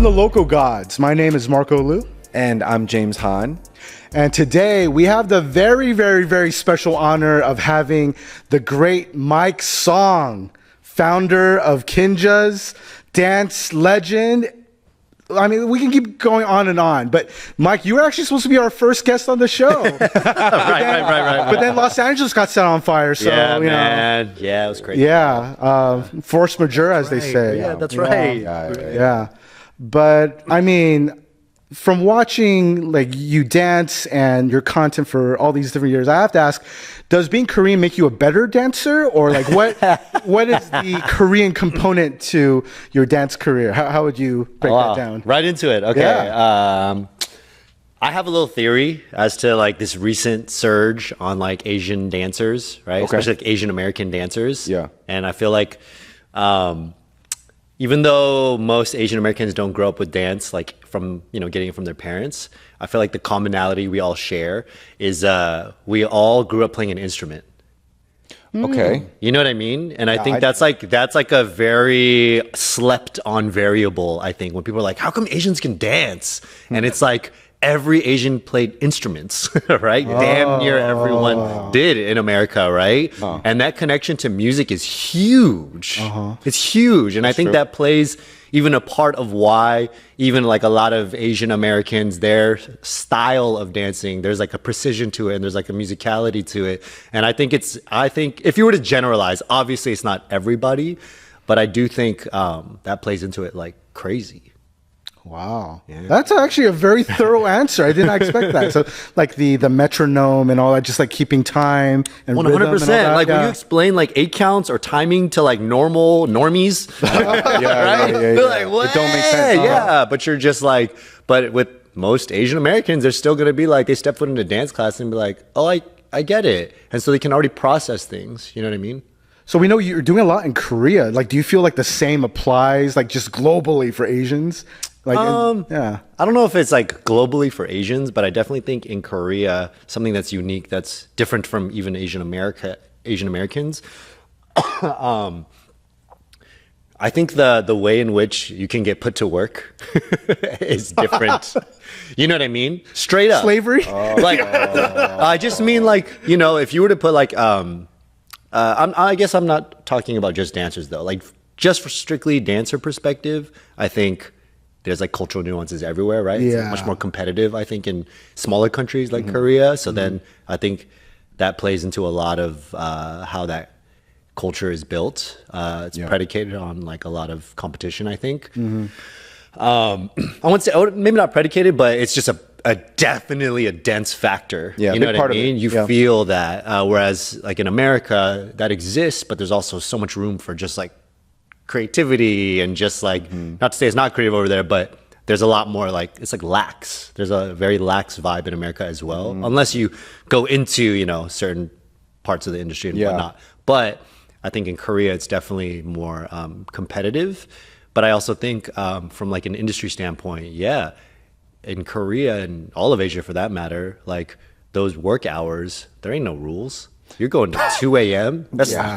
the Local Gods. My name is Marco Liu. And I'm James Han. And today we have the very, very, very special honor of having the great Mike Song, founder of Kinjas, dance legend. I mean, we can keep going on and on, but Mike, you were actually supposed to be our first guest on the show. right. But then Los Angeles got set on fire, so yeah, you man. Yeah, it was crazy. Yeah, force majeure, as they say. Yeah, that's right. Yeah, but I mean, from watching like you dance and your content for all these different years, I have to ask, does being Korean make you a better dancer, or like what is the Korean component to your dance career? How would you break that down? Right into it. Okay. Yeah. I have a little theory as to like this recent surge on like Asian dancers, right? Okay. Especially like Asian American dancers. Yeah. And I feel like even though most Asian Americans don't grow up with dance, like from, getting it from their parents, I feel like the commonality we all share is we all grew up playing an instrument. Okay. You know what I mean? And I think that's like a very slept on variable, I think, when people are like, how come Asians can dance? And it's like every Asian played instruments, right? Damn near everyone did in America, right? And that connection to music is huge. It's huge. And I think that plays even a part of why even like a lot of Asian Americans, their style of dancing, there's like a precision to it and there's like a musicality to it. And I think if you were to generalize, obviously it's not everybody, but I do think that plays into it like crazy. Wow. Yeah. That's actually a very thorough answer. I didn't expect that. So like the metronome and all that, just like keeping time and 100%. Like when you explain like 8 counts or timing to like normies, right? They're like, what? It don't make sense. Yeah, but you're just like, but with most Asian Americans, they're still going to be like, they step foot into dance class and be like, oh, I get it. And so they can already process things. You know what I mean? So we know you're doing a lot in Korea. Like, do you feel like the same applies like just globally for Asians? Like, I don't know if it's like globally for Asians, but I definitely think in Korea, something that's unique, that's different from even Asian Americans. I think the way in which you can get put to work is different. You know what I mean? Straight up. Slavery? I just mean like, if you were to put like, I guess I'm not talking about just dancers though. Like just for strictly dancer perspective, I think there's like cultural nuances everywhere, right? Yeah. It's like much more competitive, I think, in smaller countries like Korea. So then I think that plays into a lot of how that culture is built. It's predicated on like a lot of competition, I think. I wouldn't say, maybe not predicated, but it's just definitely a dense factor. Yeah, you know what I mean? You feel that. Whereas like in America, that exists, but there's also so much room for just like creativity and just like, not to say it's not creative over there, but there's a lot more like, it's like lax. There's a very lax vibe in America as well, unless you go into, certain parts of the industry and whatnot. But I think in Korea, it's definitely more competitive. But I also think from like an industry standpoint, in Korea and all of Asia for that matter, like those work hours, there ain't no rules. You're going to 2 a.m.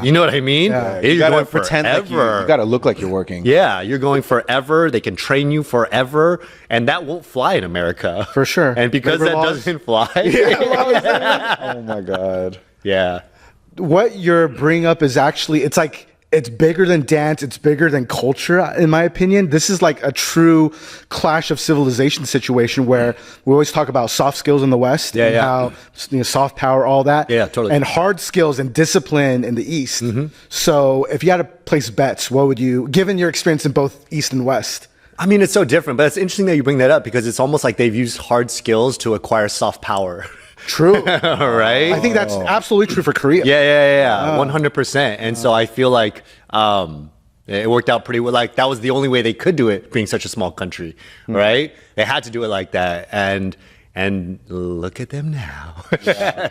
You know what I mean? Yeah. You're You gotta going pretend forever. like you gotta look like you're working. Yeah, you're going forever. They can train you forever, and that won't fly in America For sure. And because Labor that laws. doesn't fly, Oh my God. yeah. What you're bringing up is actually, it's like, it's bigger than dance. It's bigger than culture, in my opinion. This is like a true clash of civilization situation where we always talk about soft skills in the West and how soft power, all that. Yeah, totally. And hard skills and discipline in the East. So if you had to place bets, what would you, given your experience in both East and West? I mean, it's so different, but it's interesting that you bring that up because it's almost like they've used hard skills to acquire soft power. True. Right? I think that's absolutely true for Korea. Yeah. 100%. And so I feel like it worked out pretty well. Like that was the only way they could do it, being such a small country, right? They had to do it like that. And look at them now.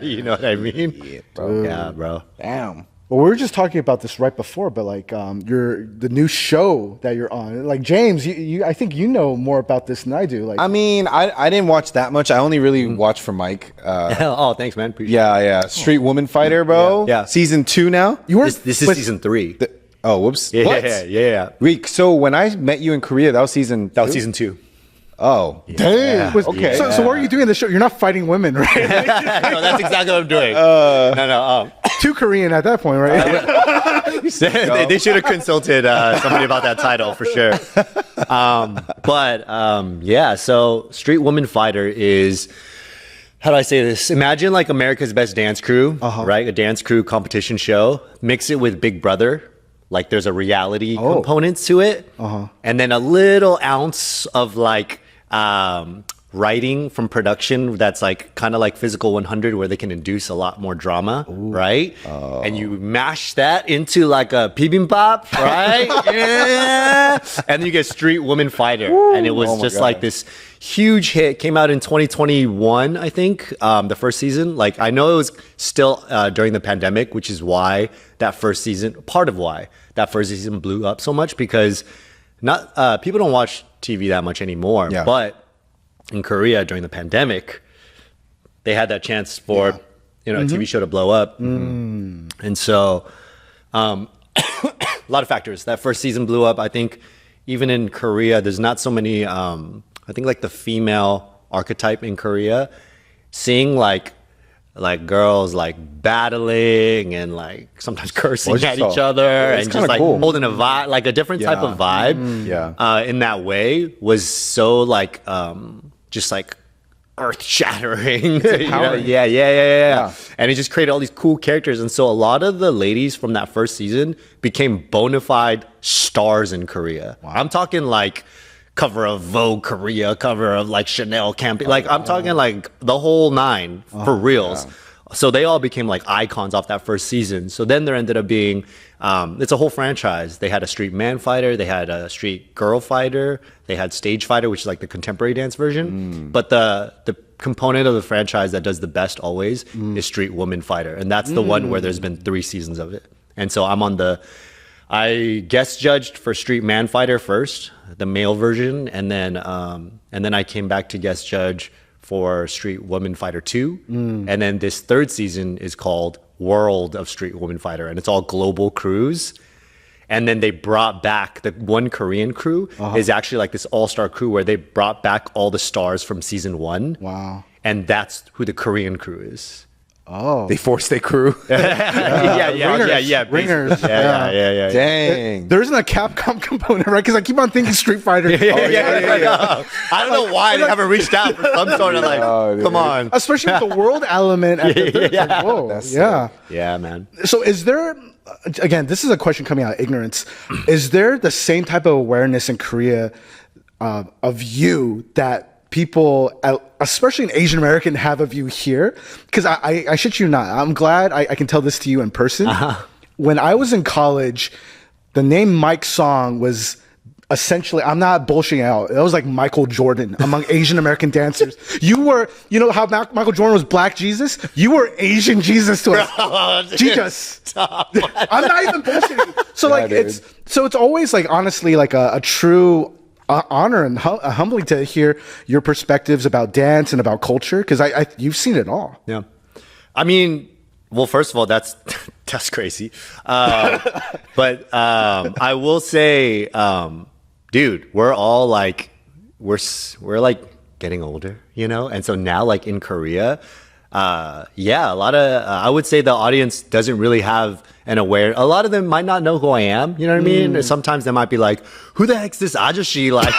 You know what I mean? Yeah, bro. Yeah, bro. Damn. Well, we were just talking about this right before, but like the new show that you're on, like James, you I think you know more about this than I do. Like, I mean, I didn't watch that much. I only really watched for Mike. Oh, thanks, man. Appreciate it. Yeah. Street Woman Fighter, bro. Yeah. Season 2 now. you were This is season 3. Oh, whoops. Yeah, What? yeah. Wait, so when I met you in Korea, that was season. That was season 2. Oh, Dang. Okay. So what are you doing in the show? You're not fighting women, right? No, that's exactly what I'm doing. No. Too Korean at that point, right? They should have consulted somebody about that title for sure. Yeah, so Street Woman Fighter is, how do I say this? Imagine like America's Best Dance Crew, right? A dance crew competition show. Mix it with Big Brother. Like there's a reality component to it. And then a little ounce of like writing from production that's like kind of like Physical 100 where they can induce a lot more drama, right? And you mash that into like a bibimbap, right? Yeah. And then you get Street Woman Fighter. And it was just like this huge hit. Came out in 2021, I think, the first season. Like I know it was still during the pandemic, which is why that first season, part of why that first season blew up so much, because not people don't watch TV that much anymore. Yeah. But in Korea during the pandemic, they had that chance for a TV show to blow up. And so a lot of factors. That first season blew up. I think even in Korea, there's not so many, I think like the female archetype in Korea, seeing like girls like battling and like sometimes cursing at each other and just like holding a vibe, like a different type of vibe in that way was so like just like earth shattering. Yeah. And it just created all these cool characters. And so a lot of the ladies from that first season became bona fide stars in Korea. I'm talking like cover of Vogue Korea, cover of like Chanel campaign. Like I'm talking like the whole nine for reals. So they all became like icons off that first season. So then there ended up being, it's a whole franchise. They had a street man fighter. They had a street girl fighter. They had stage fighter, which is like the contemporary dance version. But the component of the franchise that does the best always is street woman fighter. And that's the one where there's been 3 seasons of it. And so I guest judged for Street Man Fighter first, the male version, and then I came back to guest judge for Street Woman Fighter 2, and then this 3rd season is called World of Street Woman Fighter, and it's all global crews. And then they brought back the one Korean crew is actually like this all-star crew where they brought back all the stars from season 1. Wow! And that's who the Korean crew is. Oh, they forced their crew. Ringers. Yeah. Dang. There isn't a Capcom component, right? Because I keep on thinking Street Fighter. I don't know why they haven't reached out for some sort of like, come on. Especially with the world element. At the third, like, whoa, yeah, man. So is there, again, this is a question coming out of ignorance. Is there the same type of awareness in Korea of you that people, especially an Asian American, have of you here? Because I shit you not, I'm glad I can tell this to you in person. When I was in college, the name Mike Song was essentially, I'm not bullshitting out, it was like Michael Jordan among Asian American dancers. You were, you know how Michael Jordan was Black Jesus? You were Asian Jesus to us. Kinjas. I'm not even bullshitting. So it's always like, honestly, like a true honor and humbling to hear your perspectives about dance and about culture, because you've seen it all. Yeah, I mean, well, first of all, that's crazy, but I will say, dude, we're all like we're like getting older, you know, and so now like in Korea, a lot of I would say the audience doesn't really have an aware. A lot of them might not know who I am. You know what I mean? Sometimes they might be like, "Who the heck's this ajashi?" Like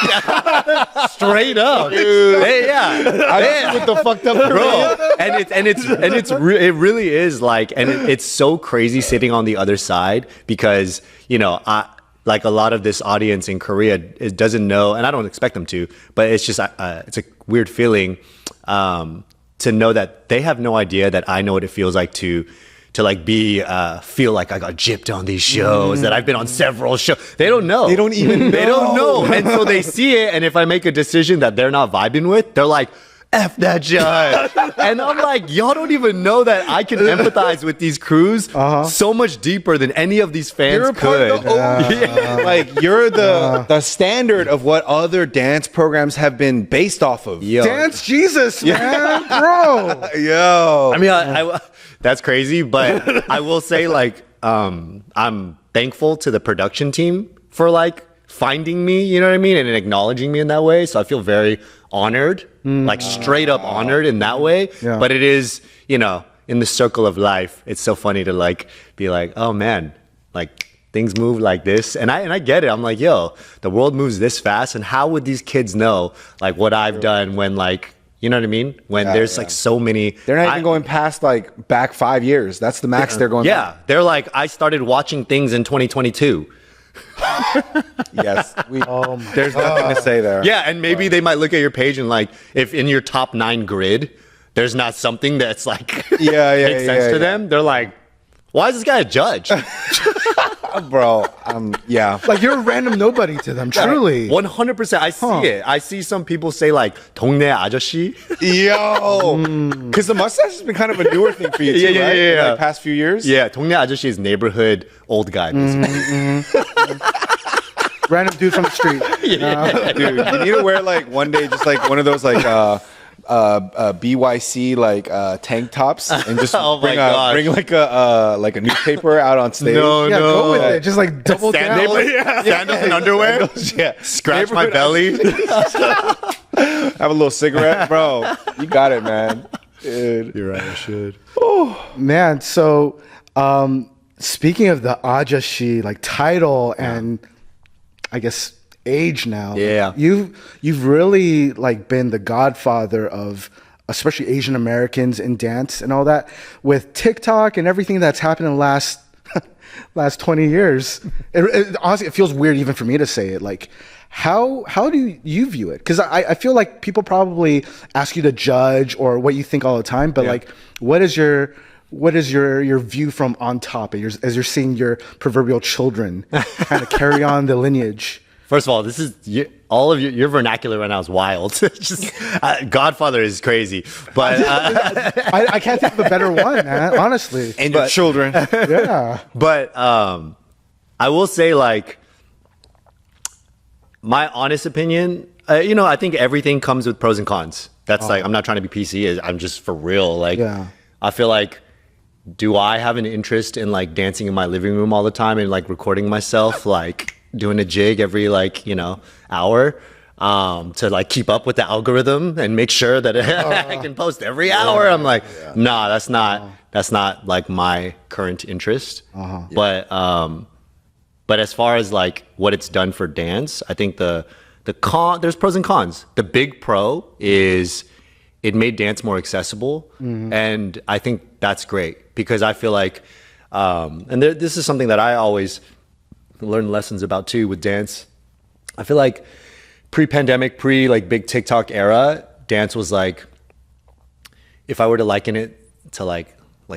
straight up, dude. Hey, with the fucked up bro. It really is like, and it's so crazy sitting on the other side, because you know like a lot of this audience in Korea doesn't know, and I don't expect them to, but it's just it's a weird feeling. To know that they have no idea that I know what it feels like to like feel like I got gypped on these shows, that I've been on several shows. They don't know. They don't even know. They don't know. And so they see it, and if I make a decision that they're not vibing with, they're like, F that judge. And I'm like, y'all don't even know that I can empathize with these crews so much deeper than any of these fans could. Like, you're the standard of what other dance programs have been based off of. Yo. Dance Jesus, man, bro. Yo. I mean, I that's crazy, but I will say, like, I'm thankful to the production team for like finding me, you know what I mean, and acknowledging me in that way. So I feel very honored, like straight up honored in that way. Yeah. But it is, you know, in the circle of life, it's so funny to like be like, oh man, like things move like this. And I get it. I'm like, yo, the world moves this fast. And how would these kids know like what I've done when like, you know what I mean? When there's like so many. They're not even going past like back 5 years. That's the max they're going Yeah. back. They're like, I started watching things in 2022. Yes. There's nothing to say there. Yeah. And maybe they might look at your page and like, if in your top 9 grid, there's not something that's like, makes sense to them. They're like, why is this guy a judge? Bro, yeah. Like you're a random nobody to them, truly. 100%. I see it. I see some people say like, 동네 아저씨. Yo. Because the mustache has been kind of a newer thing for you too, right? In like past few years? Yeah, 동네 아저씨 is neighborhood old guy, basically. Random dude from the street. Dude, you need to wear like one day just like one of those like BYC like tank tops and just bring like a newspaper out on stage. Yeah, go with it. Just like double down. Sandals and underwear. Yeah. Scratch my belly. Have a little cigarette, bro. You got it, man. Dude. You're right, I should. Man, so speaking of the Ajashi like title and I guess age now, you've really like been the godfather of especially Asian Americans in dance and all that with TikTok and everything that's happened in the last 20 years. Honestly, it feels weird even for me to say it. Like, how do you view it? Because I feel like people probably ask you to judge or what you think all the time, but like, what is your view from on top as you're seeing your proverbial children kind of carry on the lineage? First of all, this is all of your vernacular right now is wild. Just Godfather is crazy, but I can't think of a better one, man. Honestly, and your children, yeah. But I will say, like, my honest opinion. I think everything comes with pros and cons. That's like, I'm not trying to be PC. I'm just for real. Like, I feel like, do I have an interest in like dancing in my living room all the time and like recording myself like doing a jig every like hour to like keep up with the algorithm and make sure that I can post every hour? I'm like, nah, that's not like my current interest. But as far as like what it's done for dance, I think there's pros and cons. The big pro is it made dance more accessible, and I think that's great because I feel like, this is something that I always learn lessons about too with dance. I feel like pre-pandemic, like big TikTok era, dance was like, if I were to liken it to like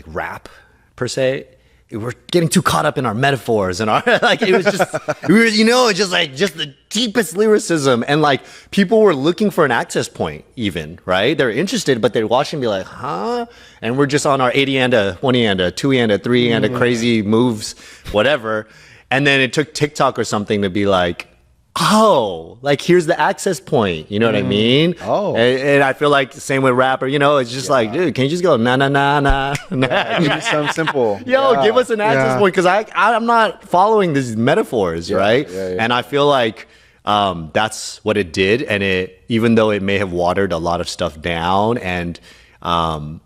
rap per se, we're getting too caught up in our metaphors and our like it was just just the deepest lyricism, and like people were looking for an access point even, right? They're interested, but they're watching and be like, huh? And we're just on our 80 and a 20 and a 2 and a 3 and a crazy moves, whatever. And then it took TikTok or something to be like, oh, like here's the access point. You know what I mean? Oh. And I feel like the same with rapper, it's just like, dude, can you just go na na na na na? Give me something simple. Give us an access point, because I'm not following these metaphors, right? And I feel like that's what it did, and it, even though it may have watered a lot of stuff down, and I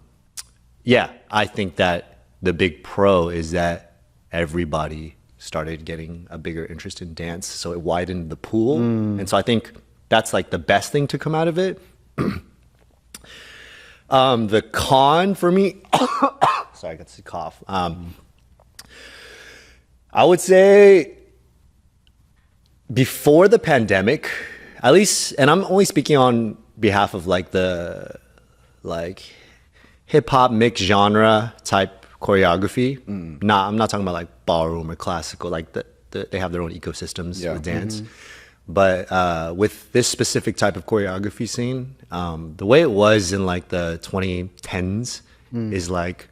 think that the big pro is that everybody started getting a bigger interest in dance, so it widened the pool. And so I think that's like the best thing to come out of it. The con for me, sorry, I got to cough. I would say before the pandemic, at least, and I'm only speaking on behalf of like the hip hop mixed genre type choreography. I'm not talking about like ballroom or classical, like they have their own ecosystems with dance. But with this specific type of choreography scene, the way it was in like the 2010s is like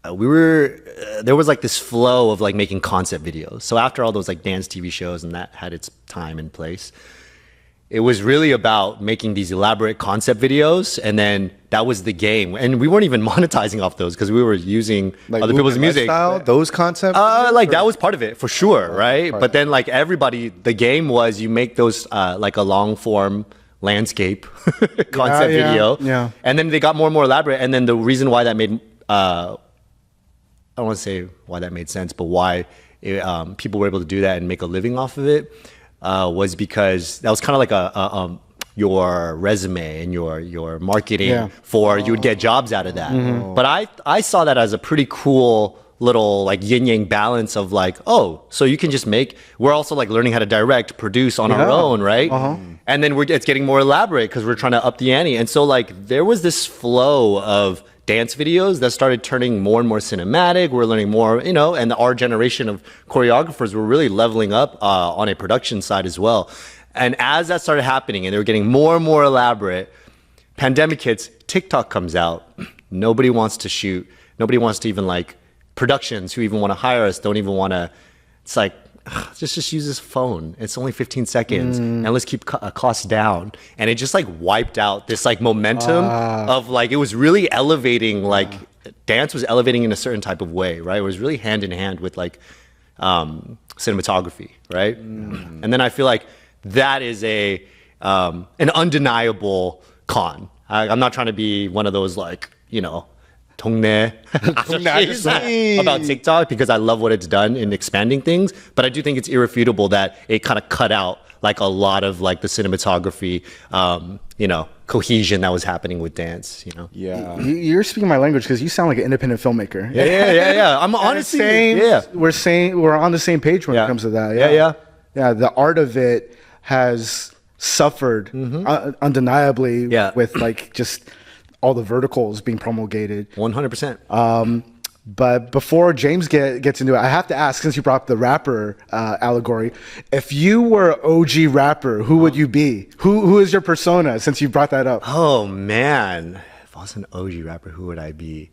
there was like this flow of like making concept videos. So after all those like dance TV shows and that had its time and place, it was really about making these elaborate concept videos, and then that was the game. And we weren't even monetizing off those because we were using Like other people's music. lifestyle, those concepts? Like that was part of it for sure, right? But then like everybody, the game was you make those like a long form landscape concept video, and then they got more and more elaborate. And then the reason why that made I don't want to say why that made sense, but why people were able to do that and make a living off of it was because that was kind of like your resume and your marketing for you would get jobs out of that. But I saw that as a pretty cool little like yin yang balance of like, oh, so you can just we're also like learning how to direct, produce on our own, right? And then it's getting more elaborate because we're trying to up the ante. And so like there was this flow of dance videos that started turning more and more cinematic. We're learning more, and our generation of choreographers were really leveling up on a production side as well. And as that started happening and they were getting more and more elaborate, pandemic hits, TikTok comes out. Nobody wants to shoot. Nobody wants to even like productions who even want to hire us don't even want to. It's like, just use this phone. It's only 15 seconds and let's keep costs down. And it just like wiped out this like momentum of like, it was really elevating, like dance was elevating in a certain type of way, right? It was really hand in hand with like cinematography, right? And then I feel like that is an undeniable con. I'm not trying to be one of those like, 동네 about TikTok because I love what it's done in expanding things, but I do think it's irrefutable that it kind of cut out like a lot of like the cinematography, cohesion that was happening with dance. Yeah, you're speaking my language because you sound like an independent filmmaker. Yeah. I'm honestly we're on the same page when it comes to that. Yeah. The art of it has suffered undeniably with like just all the verticals being promulgated. 100%. But before James gets into it, I have to ask, since you brought up the rapper allegory, if you were an OG rapper, who would you be? Who is your persona, since you brought that up? Oh, man. If I was an OG rapper, who would I be?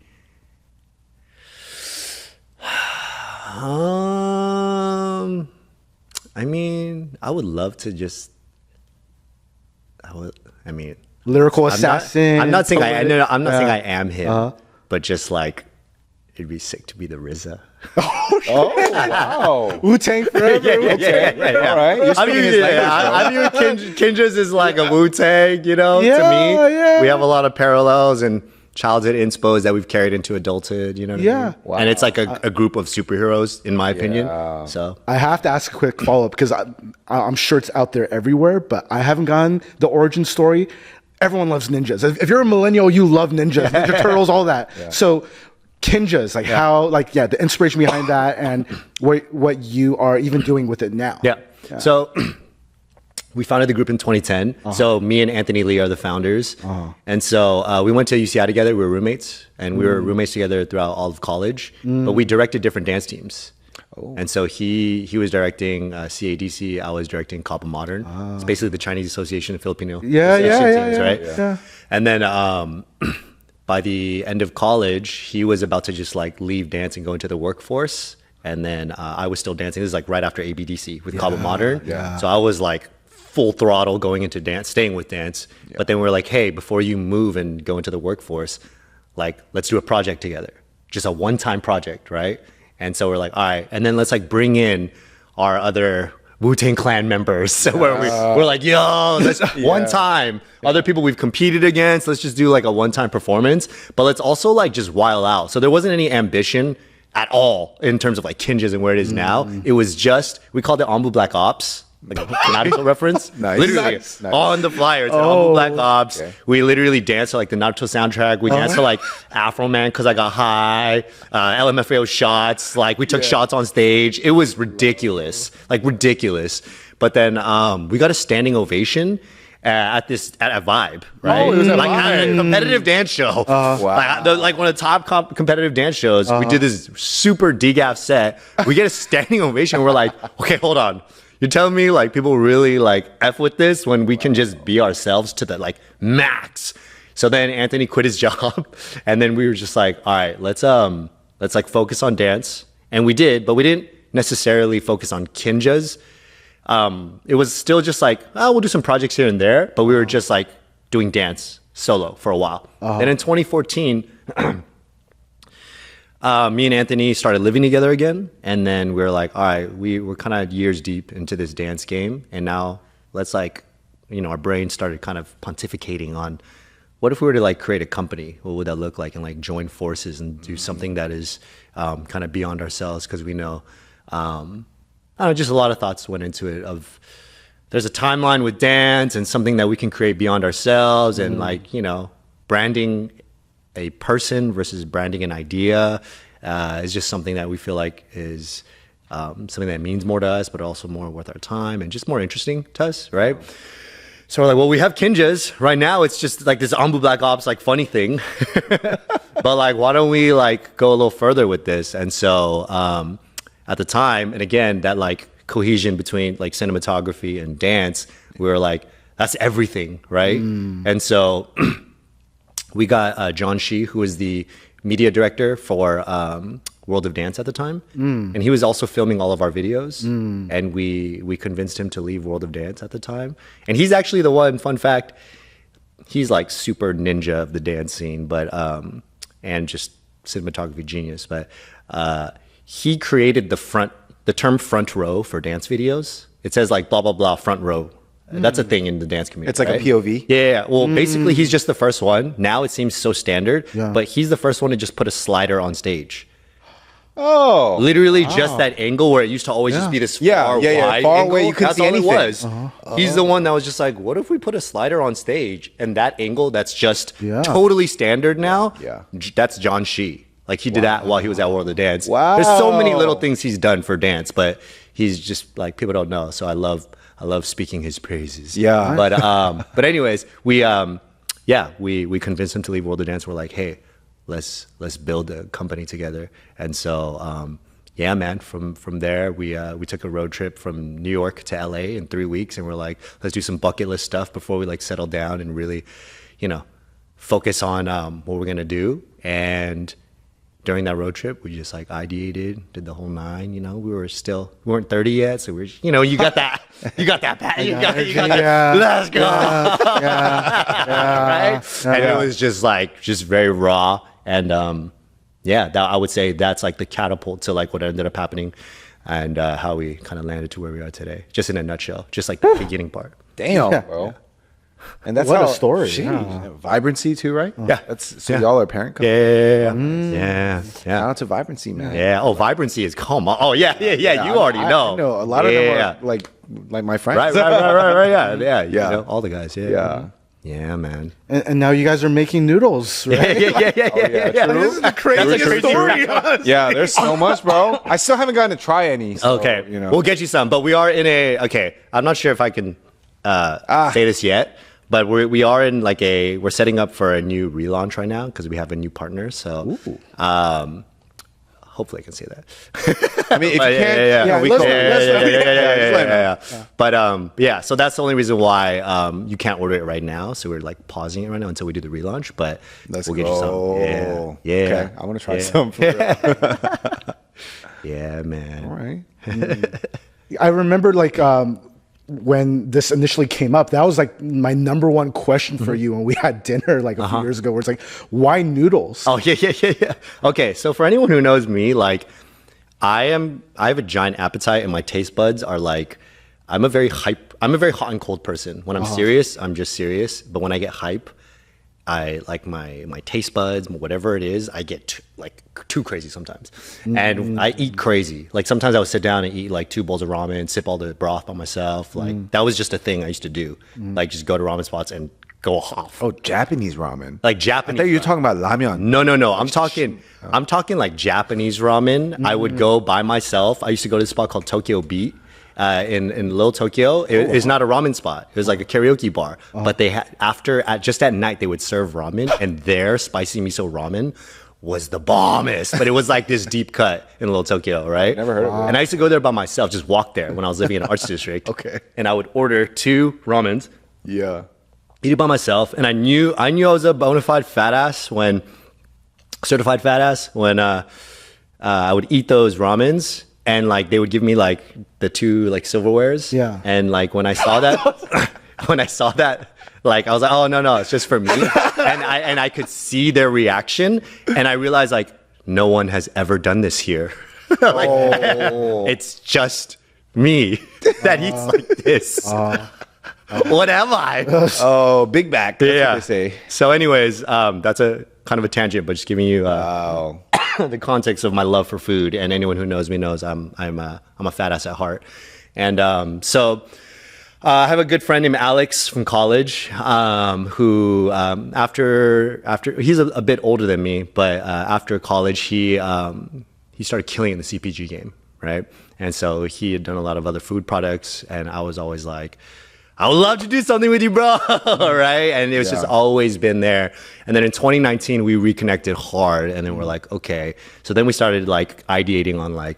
I mean, I would love to just... Lyrical assassin. I'm not saying I'm not saying I am him, but just like it'd be sick to be the RZA. Oh wow! Wu-Tang forever. Yeah. All right. I view Kinjas is like a Wu-Tang. To me, we have a lot of parallels and childhood inspos that we've carried into adulthood. You know what I mean? Wow. And it's like a group of superheroes, in my opinion. So I have to ask a quick follow-up because I'm sure it's out there everywhere, but I haven't gotten the origin story. Everyone loves ninjas. If you're a millennial, you love ninjas, Ninja Turtles, all that. So Kinjas, like how, like, the inspiration behind that and what you are even doing with it now. Yeah. So we founded the group in 2010. So me and Anthony Lee are the founders. And so we went to UCI together. We were roommates, and we were roommates together throughout all of college. But we directed different dance teams. And so he was directing CADC. I was directing Kappa Modern. It's basically the Chinese Association of Filipino teams, right? Yeah. And then by the end of college, he was about to just like leave dance and go into the workforce. And then I was still dancing. This is like right after ABDC with Kappa Modern. So I was like full throttle going into dance, staying with dance. But then we're like, hey, before you move and go into the workforce, like let's do a project together. Just a one-time project, right? And so we're like, all right, and then let's like bring in our other Wu-Tang Clan members. So we're like, yo, let's one time. Other people we've competed against, let's just do like a one-time performance. But let's also like just wild out. So there wasn't any ambition at all in terms of like Kinjas and where it is now. It was just, we called it Ambu Black Ops. Like a Naruto reference. Literally nice. On the flyer. It's Ambu Black Ops. Okay. We literally danced to like the Naruto soundtrack. We danced to like Afro Man Cause I Got High, LMFAO shots. Like we took shots on stage. It was ridiculous. Like ridiculous. But then we got a standing ovation at a Vibe, right? Oh, it was like at a competitive dance show. Wow. Like one of the top competitive dance shows. We did this super DGAF set. We get a standing ovation. We're like, okay, hold on. You're telling me like people really like F with this when we can just be ourselves to the like max. So then Anthony quit his job, and then we were just like, all right, let's like focus on dance. And we did, but we didn't necessarily focus on Kinjas. it was still just like, oh, we'll do some projects here and there, but we were just like doing dance solo for a while. Then in 2014, me and Anthony started living together again, and then we were like, all right, we're kind of years deep into this dance game, and now let's like, our brain started kind of pontificating on, what if we were to like create a company? What would that look like? And like join forces and do something that is kind of beyond ourselves, because we know, I don't know, just a lot of thoughts went into it of there's a timeline with dance and something that we can create beyond ourselves, and like, branding a person versus branding an idea is just something that we feel like is something that means more to us, but also more worth our time and just more interesting to us, right? So we're like, well, we have Kinjas. Right now, it's just like this Ambu Black Ops, like funny thing. But like, why don't we like go a little further with this? And so at the time, and again, that like cohesion between like cinematography and dance, we were like, that's everything, right? And so we got John Shi, who was the media director for World of Dance at the time. And he was also filming all of our videos. And we convinced him to leave World of Dance at the time. And he's actually the one, fun fact, he's like super ninja of the dance scene, but and just cinematography genius. But he created the term front row for dance videos. It says like blah, blah, blah, front row. That's a thing in the dance community. It's like right? a POV. Yeah. Well, basically, he's just the first one. Now it seems so standard, but he's the first one to just put a slider on stage. Oh, literally just that angle where it used to always just be this far wide far angle. away, you couldn't see anything. That's all it was. He's the one that was just like, what if we put a slider on stage, and that angle that's just totally standard now? Yeah. That's John Shi. Like he did that while he was at World of Dance. Wow. There's so many little things he's done for dance, but he's just like, people don't know. So I love speaking his praises. Yeah. But anyways, we convinced him to leave World of Dance. We're like, hey, let's build a company together. And so yeah, man, from there we took a road trip from New York to LA in 3 weeks, and we're like, let's do some bucket list stuff before we like settle down and really, focus on what we're gonna do. And during that road trip, we just like ideated, did the whole nine. We weren't 30 yet, so we're, you got that, you got that, let's go, right? And it was just very raw, and that I would say that's like the catapult to like what ended up happening, and how we kind of landed to where we are today. Just in a nutshell, just like the beginning part. Damn, bro. Yeah. And that's what how, a story. Vibrancy too, right? Yeah. So y'all are a parent company. Yeah. Shout out to Vibrancy, man. Yeah. Oh, Vibrancy is come on. Oh, yeah. You already know. I know a lot of them are like my friends. Right. Yeah. All the guys. Yeah, man. And now you guys are making noodles, right? Yeah. This is the craziest story. Yeah, there's so much, bro. I still haven't gotten to try any. So, okay. We'll get you some, but we are in I'm not sure if I can say this yet. But we are in like we're setting up for a new relaunch right now because we have a new partner. So hopefully I can say that. I mean, if you can, But so that's the only reason why you can't order it right now. So we're like pausing it right now until we do the relaunch. But we'll get you some. Yeah. Okay, I want to try some. For real. Yeah, man. All right. I remember like when this initially came up, that was like my number one question for you when we had dinner like a few years ago, where it's like, why noodles? Oh, yeah. Okay, so for anyone who knows me, like I have a giant appetite, and my taste buds are like, I'm a very hot and cold person. When I'm serious, I'm just serious. But when I get hype, I like my taste buds, whatever it is, I get too crazy sometimes. And I eat crazy. Like sometimes I would sit down and eat like 2 bowls of ramen, sip all the broth by myself. Like that was just a thing I used to do. Like just go to ramen spots and go off. Oh, Japanese ramen. Like Japanese. I thought you were talking about ramyeon. No. I'm talking like Japanese ramen. I would go by myself. I used to go to this spot called Tokyo Beat. In Little Tokyo, it's not a ramen spot. It was like a karaoke bar. But they had just at night they would serve ramen, and their spicy miso ramen was the bombest. But it was like this deep cut in Little Tokyo, right? Never heard of it. And I used to go there by myself, just walk there when I was living in Arts District. Okay. And I would order 2 ramens. Yeah. Eat it by myself, and I knew I was a bona fide certified fat ass when I would eat those ramens. and like they would give me like the 2 like silverwares. Yeah. And like when I saw that, like I was like, oh no, it's just for me. And I could see their reaction, and I realized like no one has ever done this here. Like, it's just me that eats like this. What am I? Oh, big back. That's Yeah. what they say. So, anyways, that's a kind of a tangent, but just giving you the context of my love for food. And anyone who knows me knows I'm a fat ass at heart. And so I have a good friend named Alex from college, who after he's a bit older than me, but after college he started killing in the CPG game, right? And so he had done a lot of other food products, and I was always like, I would love to do something with you, bro. Right? And it was just always been there. And then in 2019, we reconnected hard. And then we're like, okay. So then we started like ideating on like,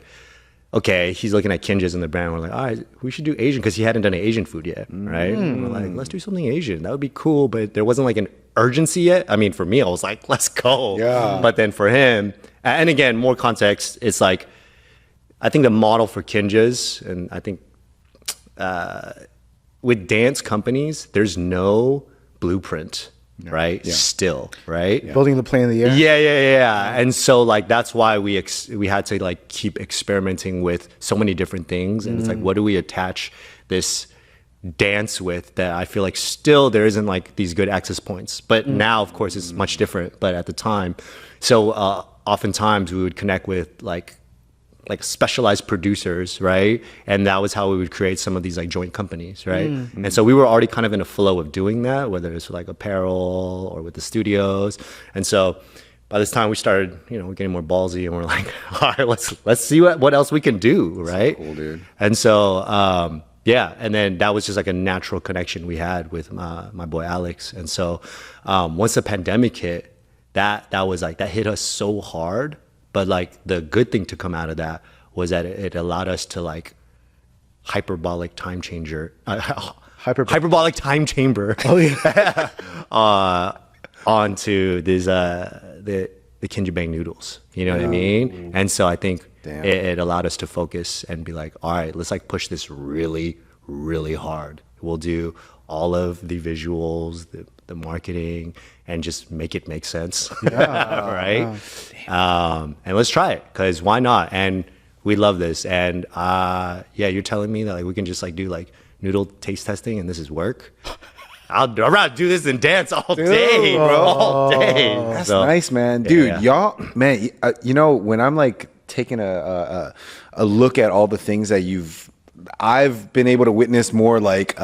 okay, he's looking at Kinjas in the brand. We're like, all right, we should do Asian, because he hadn't done an Asian food yet, right? And we're like, let's do something Asian. That would be cool. But there wasn't like an urgency yet. I mean, for me, I was like, let's go. Yeah. But then for him, and again, more context, it's like, I think the model for Kinjas, and I think with dance companies, there's no blueprint, right? Yeah. Still, right? Yeah. Building the plane in the air. Yeah. And so like that's why we had to like keep experimenting with so many different things, and it's like, what do we attach this dance with that I feel like still there isn't like these good access points. But now, of course, it's much different. But at the time, so oftentimes we would connect with like specialized producers, right? And that was how we would create some of these like joint companies, right? And so we were already kind of in a flow of doing that, whether it's like apparel or with the studios. And so by this time we started, we're getting more ballsy, and we're like, all right, let's see what else we can do, right? So cool, dude. And so yeah, and then that was just like a natural connection we had with my boy Alex. And so once the pandemic hit, that was like, that hit us so hard. But like the good thing to come out of that was that it allowed us to like hyperbolic time chamber. Oh yeah. Onto this the KinjaBang Noodles. You know what I mean? And so I think it allowed us to focus and be like, all right, let's like push this really, really hard. We'll do all of the visuals, the marketing, and just make it make sense. Right? And let's try it, because why not? And we love this. And you're telling me that like we can just like do like noodle taste testing and this is work? I'd rather do this than dance all day, bro. All day. That's nice, man. Dude, y'all, man, when I'm like taking a look at all the things that I've been able to witness more like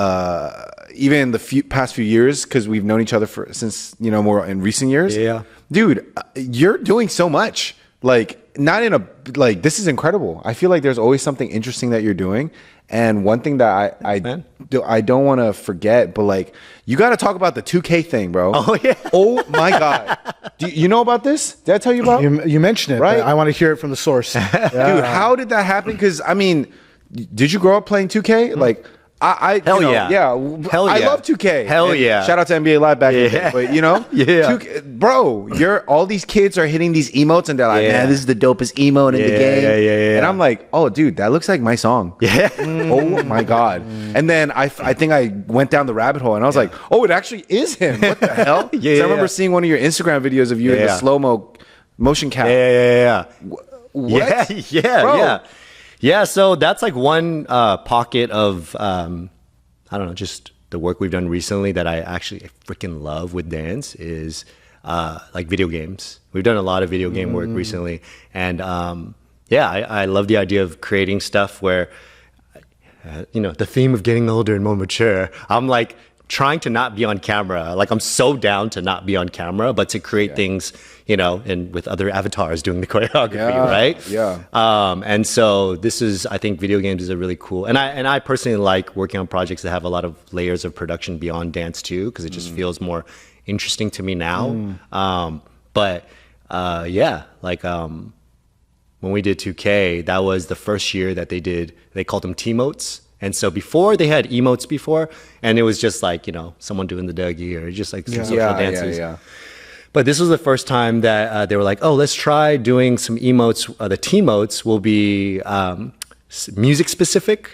even in the past few years, because we've known each other since more in recent years. Yeah, dude, you're doing so much. Like, not in a like, this is incredible. I feel like there's always something interesting that you're doing. And one thing that I don't want to forget, but like, you got to talk about the 2K thing, bro. Oh yeah. Oh my God. Do you know about this? Did I tell you about? You mentioned it, right? I want to hear it from the source. Dude, how did that happen? Because I mean, did you grow up playing 2K? Like, Hell yeah. I love 2K. Hell yeah. Shout out to NBA Live back in the day. But 2K, bro, all these kids are hitting these emotes, and they're like, man, this is the dopest emote in the game. And I'm like, oh, dude, that looks like my song. Yeah. Oh my God. And then I think I went down the rabbit hole, and I was like, oh, it actually is him. What the hell? I remember seeing one of your Instagram videos of you in the slow-mo motion cap. What? Yeah, so that's like one pocket of, I don't know, just the work we've done recently that I actually freaking love with dance is like video games. We've done a lot of video game work recently. And I love the idea of creating stuff where, the theme of getting older and more mature, I'm like trying to not be on camera. Like, I'm so down to not be on camera, but to create things, and with other avatars doing the choreography, right? Yeah. And so this is, I think video games is a really cool, and I personally like working on projects that have a lot of layers of production beyond dance too, because it just feels more interesting to me now. When we did 2K, that was the first year that they called them teammotes. And so before, they had emotes before, and it was just like, someone doing the Dougie or just like some social dances. But this was the first time that they were like, oh, let's try doing some emotes. The teammotes will be music specific.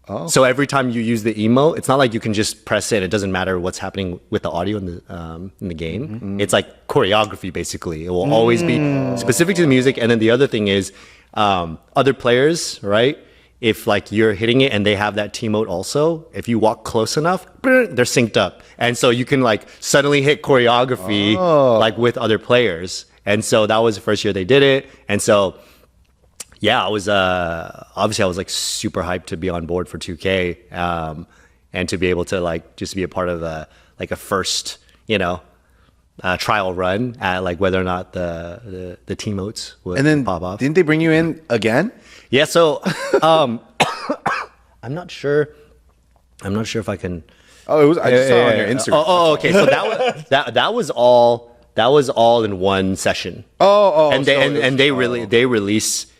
Oh. So every time you use the emote, it's not like you can just press it. It doesn't matter what's happening with the audio in the game. Mm-hmm. It's like choreography, basically. It will always be specific to the music. And then the other thing is other players, right? If like you're hitting it and they have that teamote also, if you walk close enough, they're synced up. And so you can like suddenly hit choreography like with other players. And so that was the first year they did it. And so, yeah, I was obviously I was like super hyped to be on board for 2K and to be able to like just be a part of like a first, trial run at like whether or not the teammotes would pop off. Didn't they bring you in again? Yeah, so I'm not sure if I can. Oh, it was. I just saw it on your Instagram. Oh, okay. So that was all in one session. And they released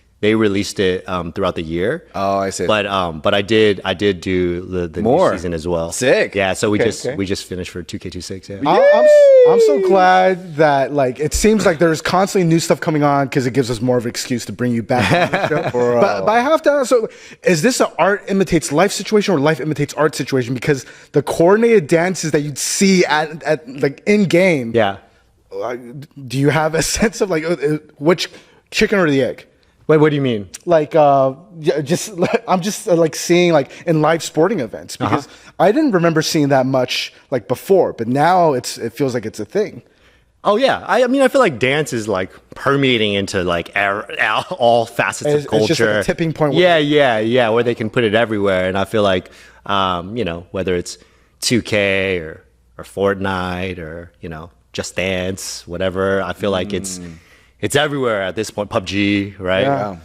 it throughout the year. Oh, I see. But I did do the new season as well. Sick. Yeah. So we just finished for 2K26. Yeah. I'm so glad that like it seems like there's constantly new stuff coming on because it gives us more of an excuse to bring you back on the show. But I have to ask, so is this an art imitates life situation or life imitates art situation? Because the coordinated dances that you'd see at like in game. Yeah. Do you have a sense of like which chicken or the egg? Wait, what do you mean? Like, I'm just like seeing like in live sporting events because I didn't remember seeing that much like before, but now it feels like it's a thing. Oh yeah, I mean I feel like dance is like permeating into like all facets of culture. It's just like a tipping point. Yeah, where they can put it everywhere, and I feel like whether it's 2K or Fortnite or Just Dance, whatever. I feel like it's everywhere at this point. PUBG, right? Yeah.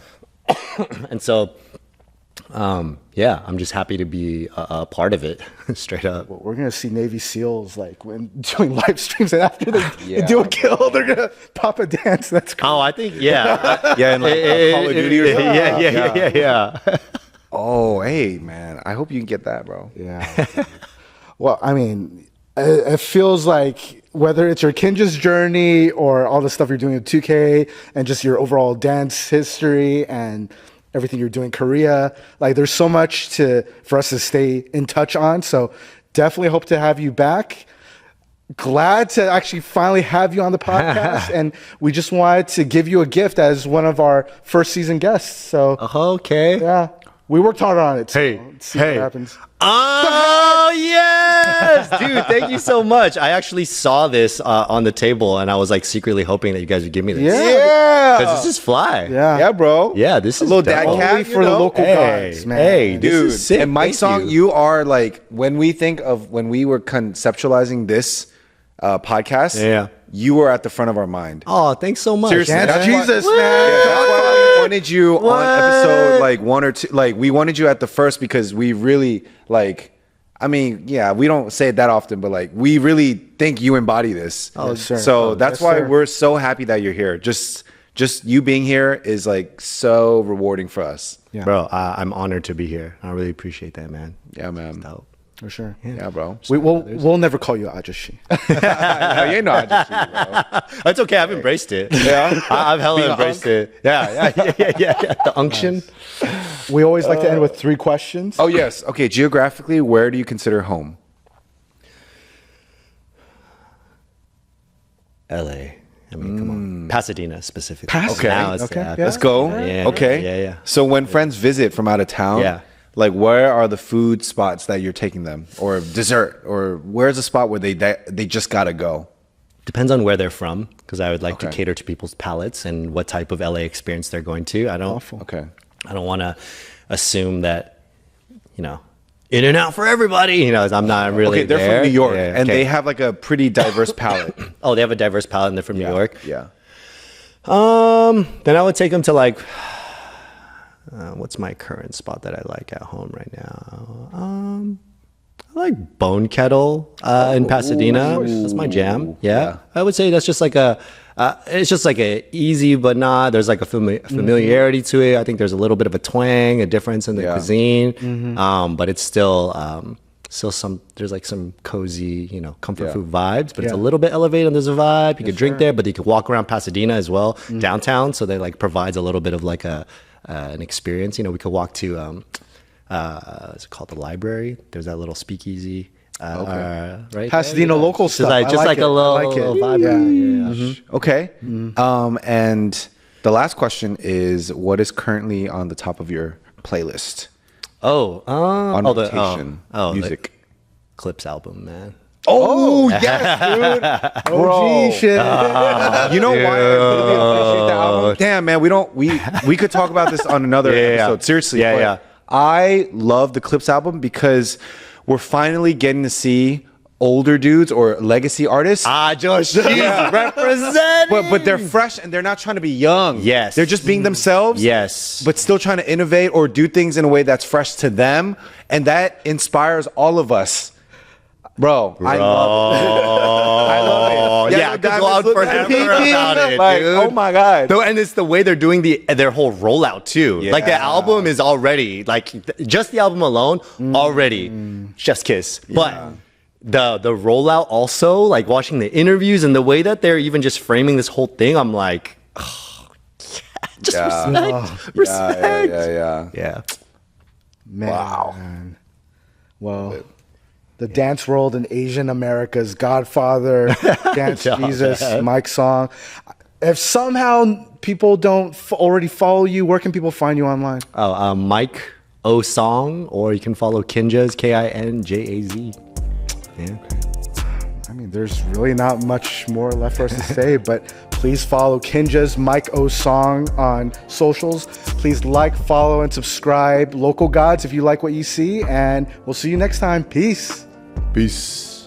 And so, I'm just happy to be a part of it, straight up. Well, we're gonna see Navy SEALs like when doing live streams, and after they do a kill, they're gonna pop a dance. That's cool. Oh, I think yeah, yeah, and like Call of Duty or something. Yeah. Oh, hey, man, I hope you can get that, bro. Yeah. Well, I mean, it feels like whether it's your Kinjas journey or all the stuff you're doing at 2K and just your overall dance history and everything you're doing in Korea, like there's so much for us to stay in touch on. So definitely hope to have you back. Glad to actually finally have you on the podcast. And we just wanted to give you a gift as one of our first season guests. So okay. Yeah. We worked hard on it. So hey, let's see what happens. Oh, yes! Dude, thank you so much. I actually saw this on the table, and I was like secretly hoping that you guys would give me this. Yeah! Because this is fly. Yeah, bro. Yeah, this is a little dad cat for the local guys, man. Hey, dude. This is sick. And Mike Song, you are like, when we think of when we were conceptualizing this podcast, you were at the front of our mind. Oh, thanks so much. Seriously. That's Jesus, man. That's why we wanted you on episode like 1 or 2. Like we wanted you at the first because we really like, I mean, yeah, we don't say it that often, but like we really think you embody this. Oh, sir. So that's why we're so happy that you're here. Just you being here is like so rewarding for us. Yeah. Bro, I'm honored to be here. I really appreciate that, man. Yeah, man. Dope. For sure. Yeah, bro. We'll never call you Ajashi. No, you ain't no Ajashi, bro. That's okay. I've embraced it. Yeah, I've hella embraced it. Yeah. The unction. Nice. We always like to end with 3 questions. Oh yes. Okay. Geographically, where do you consider home? LA. I mean, come on. Pasadena specifically. Pasadena. Okay. Yeah. Let's go. Yeah. Okay. Yeah. So when friends visit from out of town, like where are the food spots that you're taking them, or dessert, or where's a spot where they just gotta go? Depends on where they're from, because I would like to cater to people's palates and what type of LA experience they're going to. I don't want to assume that in and out for everybody. I'm not really. Okay, they're there. from New York, and they have like a pretty diverse palate. Oh, they have a diverse palate, and they're from New York. Yeah. Then I would take them to like. What's my current spot that I like at home right now? I like Bone Kettle in Pasadena. That's my jam. Yeah. I would say that's just like it's just like a easy but not. There's like a familiarity to it. I think there's a little bit of a twang, a difference in the cuisine, but it's still there's like some cozy, comfort food vibes, but it's a little bit elevated and there's a vibe. You could drink there, but you could walk around Pasadena as well, downtown. So they like provides a little bit of like an experience. We could walk to, is it called the library? There's that little speakeasy. Right Pasadena local stuff. Just like a little vibe. Mm-hmm. Okay. And the last question is, what is currently on the top of your playlist? On rotation, music. The Clips album, man. Oh yes, dude. OG shit. You know why I really appreciate that album? Damn, man, we could talk about this on another episode. Seriously. I love the Clips album because we're finally getting to see older dudes or legacy artists. Josh, represent. But they're fresh and they're not trying to be young. Yes. They're just being themselves. Yes. But still trying to innovate or do things in a way that's fresh to them. And that inspires all of us. Bro. I love it. I love it. Yeah, I could go out forever about it, dude. Oh my God. And it's the way they're doing their whole rollout too. Yeah. Like the album is already, like just the album alone, already chef's kiss. But the rollout also, like watching the interviews and the way that they're even just framing this whole thing, I'm like, respect. Yeah. Man. Wow. Well, the dance world in Asian America's godfather, Dance Jesus, Mike Song. If somehow people don't already follow you, where can people find you online? Mike O Song, or you can follow Kinjas, KINJAZ. Yeah. I mean, there's really not much more left for us to say, but please follow Kinjas, Mike O Song on socials. Please like, follow, and subscribe Local Gods if you like what you see, and we'll see you next time. Peace. Peace.